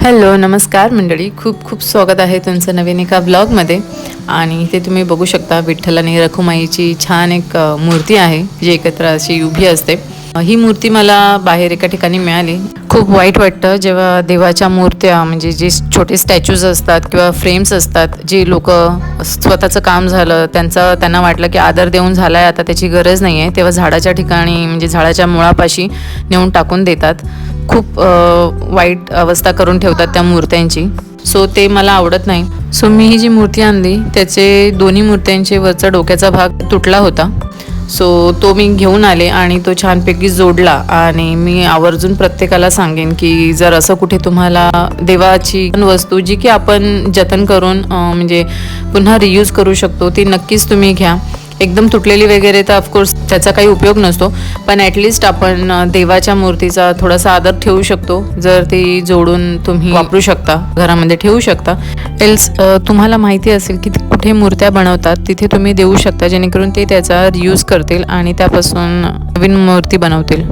Hello नमस्कार मंडळी, खूप खूप स्वागत आहे तुमचं नवीन एका ब्लॉगमध्ये. आणि इथे तुम्ही बघू शकता विठ्ठल आणि रखुमाईची छान एक मूर्ती आहे जी एकत्र अशी उभी असते. ही मूर्ती मला बाहेर एका ठिकाणी मिळाली. खूप वाईट वाटतं जेव्हा देवाच्या मूर्त्या म्हणजे जे छोटे स्टॅच्यूज असतात किंवा फ्रेम्स असतात, जे लोक स्वतःचं काम झालं त्यांना वाटलं की आदर देऊन झालाय आता त्याची गरज नाही आहे, तेव्हा झाडाच्या ठिकाणी म्हणजे झाडाच्या मुळापाशी नेऊन टाकून देतात. खूप वाईट अवस्था करून ठेवतात त्या मूर्त्यांची. सो ते मला आवडत नाही. सो मी ही जी मूर्ती आणली त्याचे दोन्ही मूर्त्यांचे वरचा डोक्याचा भाग तुटला होता. सो तो मी घेऊन आले आणि तो छानपैकी जोडला. आणि मी आवर्जून प्रत्येकाला सांगेन की जर असं कुठे तुम्हाला देवाची वस्तू जी की आपण जतन करून म्हणजे पुन्हा रियूज करू शकतो ती नक्कीच तुम्ही घ्या. एकदम तुटलेली वगैरे तर ऑफकोर्स त्याचा काही उपयोग नसतो, पण ॲटलिस्ट आपण देवाच्या मूर्तीचा थोडासा आदर ठेवू शकतो जर ती जोडून तुम्ही वापरू शकता, घरामध्ये ठेवू शकता. एल्स तुम्हाला माहिती असेल की कुठे मूर्त्या बनवतात तिथे तुम्ही देऊ शकता, जेणेकरून ते त्याचा रियूज करतील आणि त्यापासून नवीन मूर्ती बनवतील.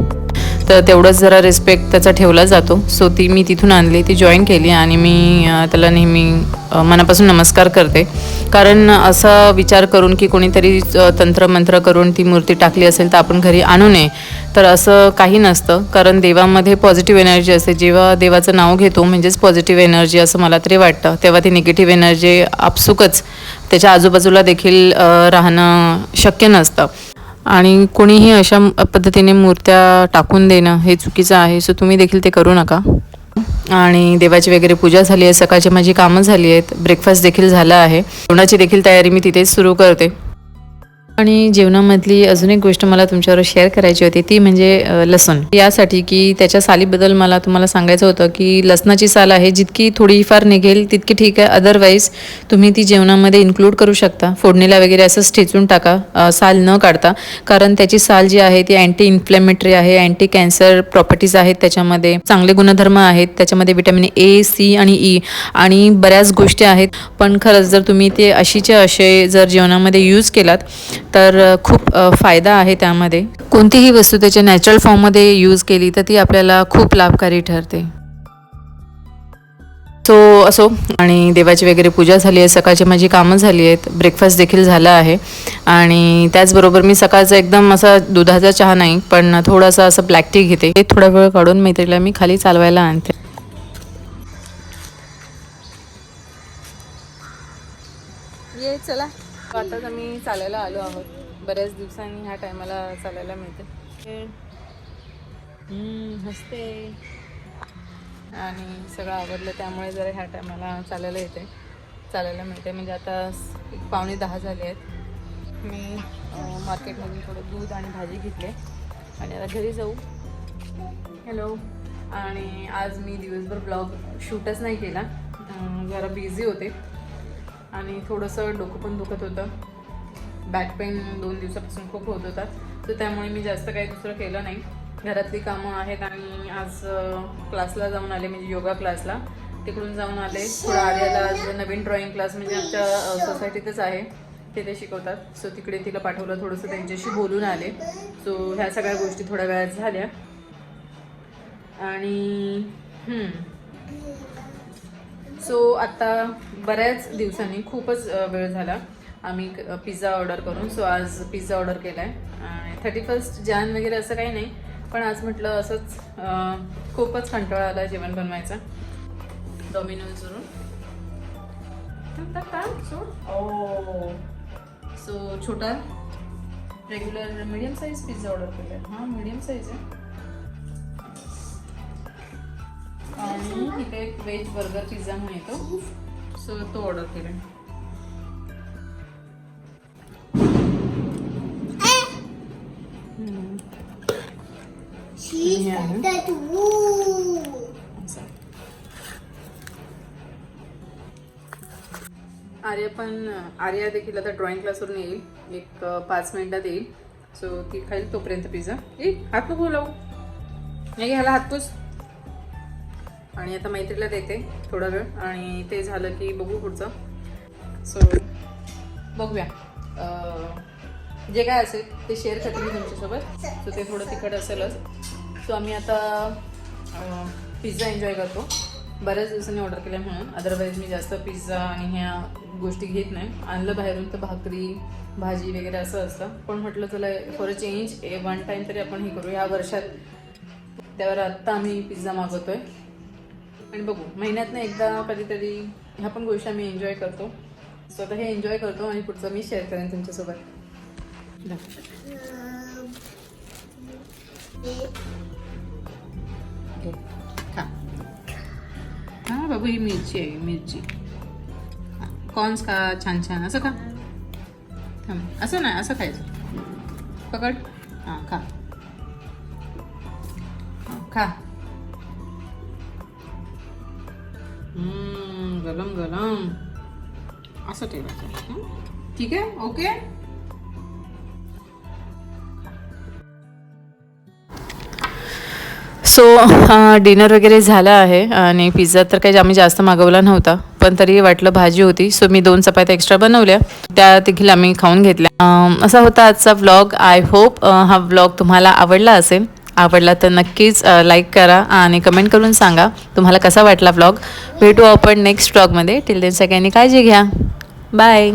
तर तेवढंच जरा रिस्पेक्ट त्याचा ठेवला जातो. सो ती मी तिथून आणली, ती जॉईन केली आणि मी त्याला नेहमी मनापासून नमस्कार करते. कारण असा विचार करून की कोणीतरी तंत्रमंत्र करून ती मूर्ती टाकली असेल तर आपण घरी आणू नये, तर असं काही नसतं. कारण देवामध्ये पॉझिटिव्ह एनर्जी असते. जेव्हा देवाचं नाव घेतो म्हणजेच पॉझिटिव्ह एनर्जी असं मला तरी वाटतं. तेव्हा ती निगेटिव्ह एनर्जी आपसुकच त्याच्या आजूबाजूला देखील राहणं शक्य नसतं. आणि कोणीही अशा पद्धतीने मूर्त्या टाकून देणं हे चुकीचं आहे. सो तुम्ही देखील ते करू नका. आणि देवाची वगैरे पूजा झाली आहे, सकाळची माझी कामं झाली आहेत, ब्रेकफास्ट देखील झाला आहे, जेवणाची देखील तयारी मी तिथेच सुरू करते. आणि जेवणामधली अजून एक गोष्ट मला तुमच्यावर शेअर करायची होती, ती म्हणजे लसूण. यासाठी की त्याच्या सालीबद्दल मला तुम्हाला सांगायचं होतं की लसणाची साल आहे जितकी थोडीफार निघेल तितकी ठीक आहे, अदरवाईज तुम्ही ती जेवणामध्ये इन्क्लूड करू शकता. फोडणीला वगैरे असंच ठेचून टाका, साल न काढता. कारण त्याची साल जी आहे ती अँटी इन्फ्लेमेटरी आहे, अँटी कॅन्सर प्रॉपर्टीज आहेत त्याच्यामध्ये, चांगले गुणधर्म आहेत त्याच्यामध्ये, विटॅमिन ए, सी आणि ई आणि बऱ्याच गोष्टी आहेत. पण खरंच जर तुम्ही ते अशीचे असे जर जेवणामध्ये यूज केलात तर खूप फायदा आहे त्यामध्ये. कोणतीही वस्तू त्याच्या नॅचरल फॉर्ममध्ये यूज केली तर ती आपल्याला खूप लाभकारी ठरते. सो असो, आणि देवाची वगैरे पूजा झाली आहे, सकाळची माझी कामं झाली आहेत, ब्रेकफास्ट देखील झाला आहे. आणि त्याचबरोबर मी सकाळचा एकदम असा दुधाचा चहा नाही पण थोडासा असं ब्लॅक टी घेते. ते थोडा वेळ काढून मैत्रीला मी खाली चालवायला आणते. ये चला, आताच आम्ही चालायला आलो आहोत. बऱ्याच दिवसांनी ह्या टायमाला चालायला मिळते. हसते आणि सगळं आवडलं त्यामुळे जरा ह्या टायमाला चालायला मिळते. म्हणजे आता 9:45 झाले आहेत. मी मार्केटमधून थोडं दूध आणि भाजी घेतले आणि आता घरी जाऊ. हॅलो. आणि आज मी दिवसभर ब्लॉग शूटच नाही केला, जरा बिझी होते आणि थोडंसं डोकं पण दुखत होतं. बॅक पेन 2 दिवसापासून खूप होत होता. तर त्यामुळे मी जास्त काही दुसरं केलं नाही. घरातली कामं आहेत आणि आज क्लासला जाऊन आले, म्हणजे योगा क्लासला. तिकडून जाऊन आले. थोडं आर्याला आज नवीन ड्रॉइंग क्लास म्हणजे आमच्या सोसायटीतच आहे, तिथे शिकवतात. सो तिकडे तिला पाठवलं, थोडंसं त्यांच्याशी बोलून आले. सो ह्या सगळ्या गोष्टी थोड्या वेळात झाल्या. आणि सो आता बऱ्याच दिवसांनी खूपच वेळ झाला आम्ही पिझ्झा ऑर्डर करून. सो आज पिझ्झा ऑर्डर केला आहे आणि 31 जानेवारी वगैरे असं काही नाही, पण आज म्हटलं असंच खूपच कंटाळा आला जेवण बनवायचा. डॉमिनोजवरून सो छोटा regular medium size pizza order केला आहे. हां, मीडियम साईज आहे. आणि इथे एक व्हेज बर्गर पिझ्झा म्हणून येतो, सो तो ऑर्डर केला आहे. आर्या देखील आता ड्रॉइंग क्लासवरून येईल, एक 5 मिनिटात येईल. सो ती खाईल तोपर्यंत पिझ्झा. हात नको लावू, नाही ह्याला हात पुस. आणि आता मैत्रीला देते थोडा वेळ आणि ते झालं की बघू पुढचं. सो बघूया जे काय असेल ते शेअर करते मी तुमच्यासोबत. सो ते थोडं तिखट असेलच. सो आम्ही आता पिझ्झा एन्जॉय करतो. बऱ्याच दिवसांनी ऑर्डर केल्या म्हणून. अदरवाईज मी जास्त पिझ्झा आणि ह्या गोष्टी घेत नाही. आणलं बाहेरून तर भाकरी भाजी वगैरे असं असतं. पण म्हटलं चला for a change one time तरी आपण हे करू या वर्षात. त्यावर आत्ता आम्ही पिझ्झा मागवतोय आणि बघू महिन्यातनं एकदा कधीतरी ह्या पण गोष्टी आम्ही एन्जॉय करतो. स्वतः हे एन्जॉय करतो आणि पुढचं मी शेअर करेन तुमच्यासोबत. खा. हां बाबू ही मिरची आहे मिरची. कॉर्न्स का छान छान असं का थांब असं नाही असं खायचं. पकड हां खा खा. गरम गरम असं ठेवायचं. ठीक आहे ओके. सो डिनर वगैरे झालं आहे आणि पिझ्झा तर काही आम्ही जास्त मागवला नव्हता पण तरी वाटलं भाजी होती सो मी 2 चपात्या एक्स्ट्रा बनवल्या त्या देखील आम्ही खाऊन घेतल्या. असा होता आजचा व्लॉग. आय होप हा व्लॉग तुम्हाला आवडला असेल. आवडला तर नक्कीच लाईक करा आणि कमेंट करून सांगा तुम्हाला कसा वाटला व्लॉग. भेटू आपण नेक्स्ट व्लॉगमध्ये. टिल देन सगळ्यांनी काळजी घ्या. बाय.